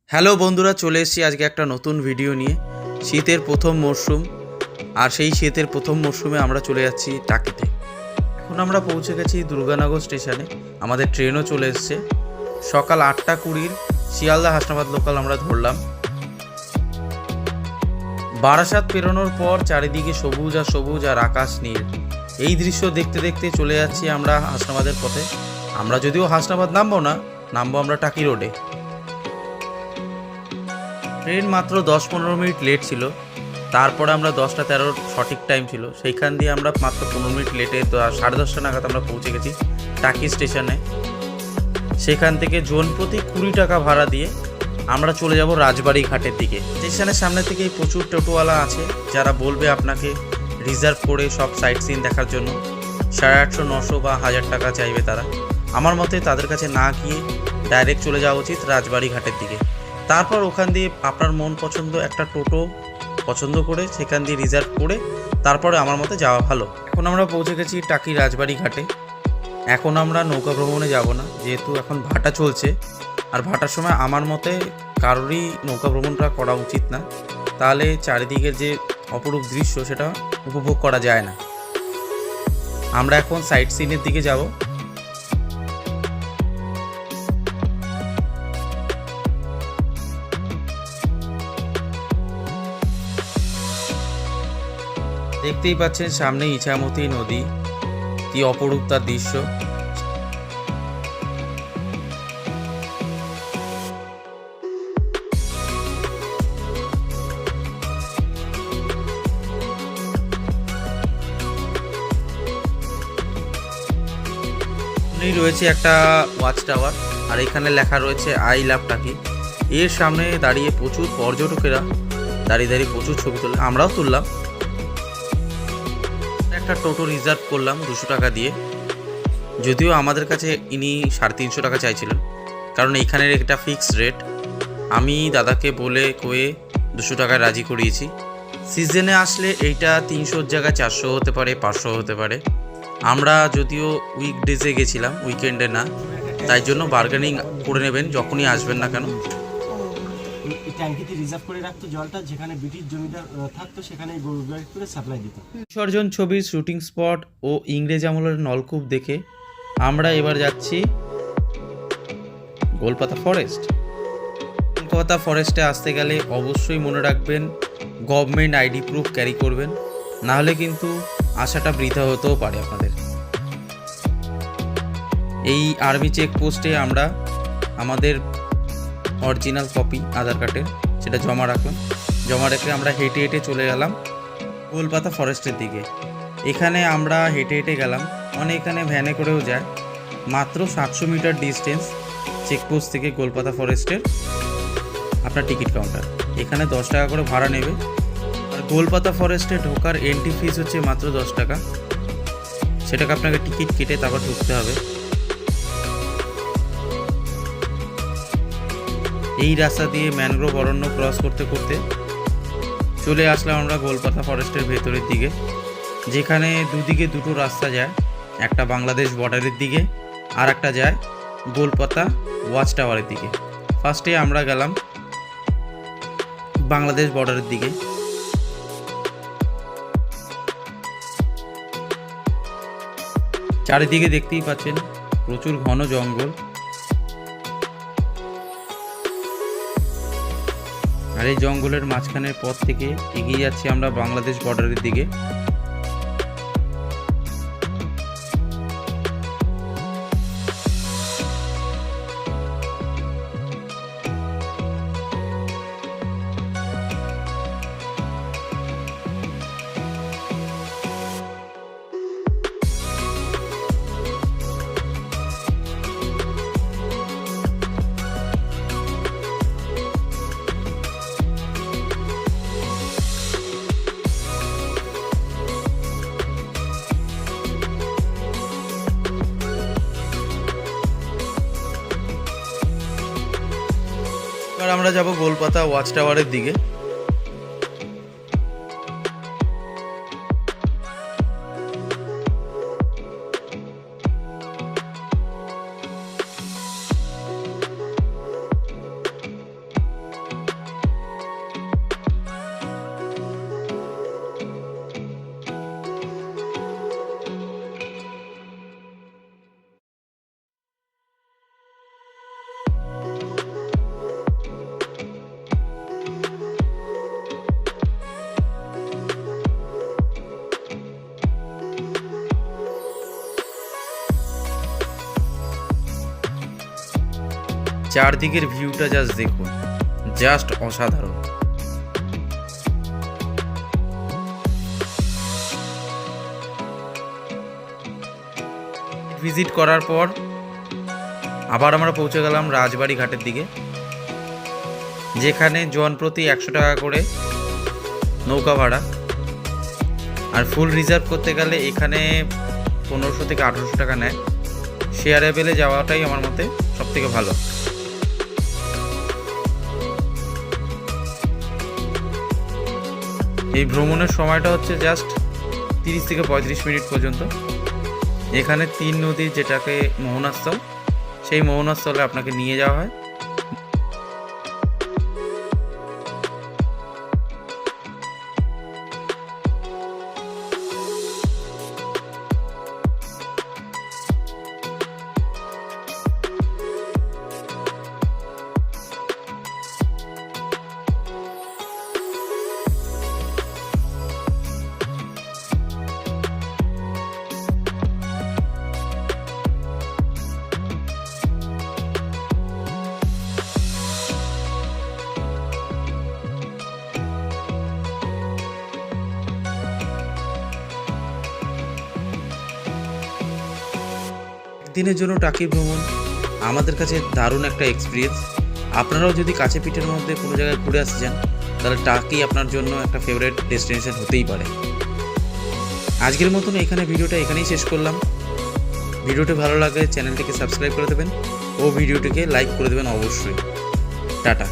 Hello বন্ধুরা, চলে এসেছি আজকে একটা নতুন ভিডিও নিয়ে। শীতের প্রথম মরশুম, আর সেই শীতের প্রথম মরশুমে আমরা চলে যাচ্ছি টাকিতে। এখন আমরা পৌঁছে গেছি দুর্গানগর স্টেশনে। আমাদের ট্রেনও চলে এসছে। সকাল 8:20 শিয়ালদা হাসনাবাদ লোকাল আমরা ধরলাম। বারাসাত পেরোনোর পর চারিদিকে সবুজ আর সবুজ আর আকাশ নীল। এই দৃশ্য দেখতে দেখতে চলে যাচ্ছি আমরা হাসনাবাদের পথে। আমরা যদিও হাসনাবাদ নামবো আমরা টাকি রোডে। ট্রেন মাত্র 10-15 মিনিট লেট ছিল। তারপরে আমরা 10:13 সঠিক টাইম ছিল, সেইখান দিয়ে আমরা মাত্র 15 মিনিট লেটে 10:30 নাগাদ আমরা পৌঁছে গেছি টাকি স্টেশনে। সেখান থেকে জন প্রতি 20 টাকা ভাড়া দিয়ে আমরা চলে যাব রাজবাড়ি ঘাটের দিকে। স্টেশনের সামনে থেকেই প্রচুর টোটোওয়ালা আছে যারা বলবে আপনাকে রিজার্ভ করে সব সাইট সিন দেখার জন্য 850, 900 বা 1000 টাকা চাইবে তারা। আমার মতে তাদের কাছে না গিয়ে ডাইরেক্ট চলে যাওয়া উচিত রাজবাড়ি ঘাটের দিকে। তারপর ওখান দিয়ে আপনার মন পছন্দ একটা টোটো পছন্দ করে সেখান দিয়ে রিজার্ভ করে তারপরে আমার মতে যাওয়া ভালো। এখন আমরা পৌঁছে গেছি টাকি রাজবাড়ি ঘাটে। এখন আমরা নৌকা ভ্রমণে যাব না, যেহেতু এখন ভাটা চলছে, আর ভাটার সময় আমার মতে কারোরই নৌকা ভ্রমণটা করা উচিত না। তাহলে চারিদিকের যে অপরূপ দৃশ্য সেটা উপভোগ করা যায় না। আমরা এখন সাইট সিনের দিকে যাব। দেখতেই পাচ্ছেন সামনে ইছামতি নদী, কি অপরূপ তার দৃশ্য। রয়েছে একটা ওয়াচ টাওয়ার, আর এখানে লেখা রয়েছে আই লাভ টাকি। এর সামনে দাঁড়িয়ে প্রচুর পর্যটকেরা দাঁড়িয়ে প্রচুর ছবি তোলে, আমরাও তুললাম। একটা টোটো রিজার্ভ করলাম 200 টাকা দিয়ে, যদিও আমাদের কাছে ইনি 350 টাকা চাইছিলেন, কারণ এইখানের একটা ফিক্সড রেট। আমি দাদাকে বলে কয়ে 200 টাকায় রাজি করিয়েছি। সিজনে আসলে এইটা 300-র জায়গায় 400 হতে পারে, 500 হতে পারে। আমরা যদিও উইকডেজে গেছিলাম, উইকেন্ডে না, তাই জন্য বার্গেনিং করে নেবেন যখনই আসবেন না কেন। ট্যাঙ্কিতে রিজার্ভ করে রাখতো জলটা, যেখানে ব্রিটিশ জমিদার থাকতো সেখানে গরু গাড়ি করে সাপ্লাই দিত। বিসর্জন ছবির শুটিং স্পট ও ইংরেজ আমলের নলকূপ দেখে আমরা এবার যাচ্ছি গোলপাতা ফরেস্ট। গোলপাতা ফরেস্টে আসতে গেলে অবশ্যই মনে রাখবেন গভর্নমেন্ট আইডি প্রুফ ক্যারি করবেন, নাহলে কিন্তু আশাটা বৃথা হতেও পারে আপনাদের। এই আর্মি চেকপোস্টে আমরা আমাদের অরিজিনাল কপি আধার কার্ডের সেটা জমা রাখলাম। জমা রেখে আমরা হেঁটে হেঁটে চলে গেলাম গোলপাতা ফরেস্টের দিকে। এখানে আমরা হেঁটে হেঁটে গেলাম, এখানে ভ্যানে করেও যায়। মাত্র 700 মিটার ডিস্টেন্স চেকপোস্ট থেকে গোলপাতা ফরেস্টের আপনার টিকিট কাউন্টার। এখানে 10 টাকা করে ভাড়া নেবে। আর গোলপাতা ফরেস্টে ঢোকার এন্ট্রি ফিস হচ্ছে মাত্র 10 টাকা। সেটাকে আপনাকে টিকিট কেটে তারপর ঢুকতে হবে। এই রাস্তা দিয়ে ম্যানগ্রোভ অরণ্য ক্রস করতে করতে চলে আসলাম আমরা গোলপাতা ফরেস্টের ভেতরের দিকে, যেখানে দুদিকে দুটো রাস্তা যায়। একটা বাংলাদেশ বর্ডারের দিকে, আর একটা যায় গোলপাতা ওয়াচ টাওয়ারের দিকে। ফার্স্টে আমরা গেলাম বাংলাদেশ বর্ডারের দিকে। চারিদিকে দেখতেই পাচ্ছেন প্রচুর ঘন জঙ্গল, আর এই জঙ্গলের মাঝখানের পথ থেকে এগিয়ে যাচ্ছি আমরা বাংলাদেশ বর্ডারের দিকে। এবার আমরা যাব গোলপাতা ওয়াচ টাওয়ারের দিকে। চারদিকের ভিউটা জাস্ট দেখুন, জাস্ট অসাধারণ। ভিজিট করার পর আবার আমরা পৌঁছে গেলাম রাজবাড়ি ঘাটের দিকে, যেখানে জন প্রতি 100 টাকা করে নৌকা ভাড়া, আর ফুল রিজার্ভ করতে গেলে এখানে 1500 থেকে 1800 টাকা নেয়। শেয়ারেবেলে যাওয়াটাই আমার মতে সবথেকে ভালো। এই ভ্রমণের সময়টা হচ্ছে জাস্ট 30 থেকে 35 মিনিট পর্যন্ত। এখানে 3 নদী, যেটাকে মোহনাস্থল, সেই মোহনাস্থলে আপনাকে নিয়ে যাওয়া হয়। দিনের জন্য টাকি ভ্রমণ আমাদের কাছে দারুণ একটা এক্সপিরিয়েন্স। আপনারাও যদি কাছে পিঠের মধ্যে কোনো জায়গায় ঘুরে আসছেন, তাহলে টাকি আপনার জন্য একটা ফেভারিট ডেস্টিনেশন হতেই পারে। আজকের মতন ভিডিওটা এখানেই শেষ করলাম। ভিডিওটি ভালো লাগলে চ্যানেলটিকে সাবস্ক্রাইব করে দেবেন ও ভিডিওটিকে লাইক করে দেবেন অবশ্যই। টাটা।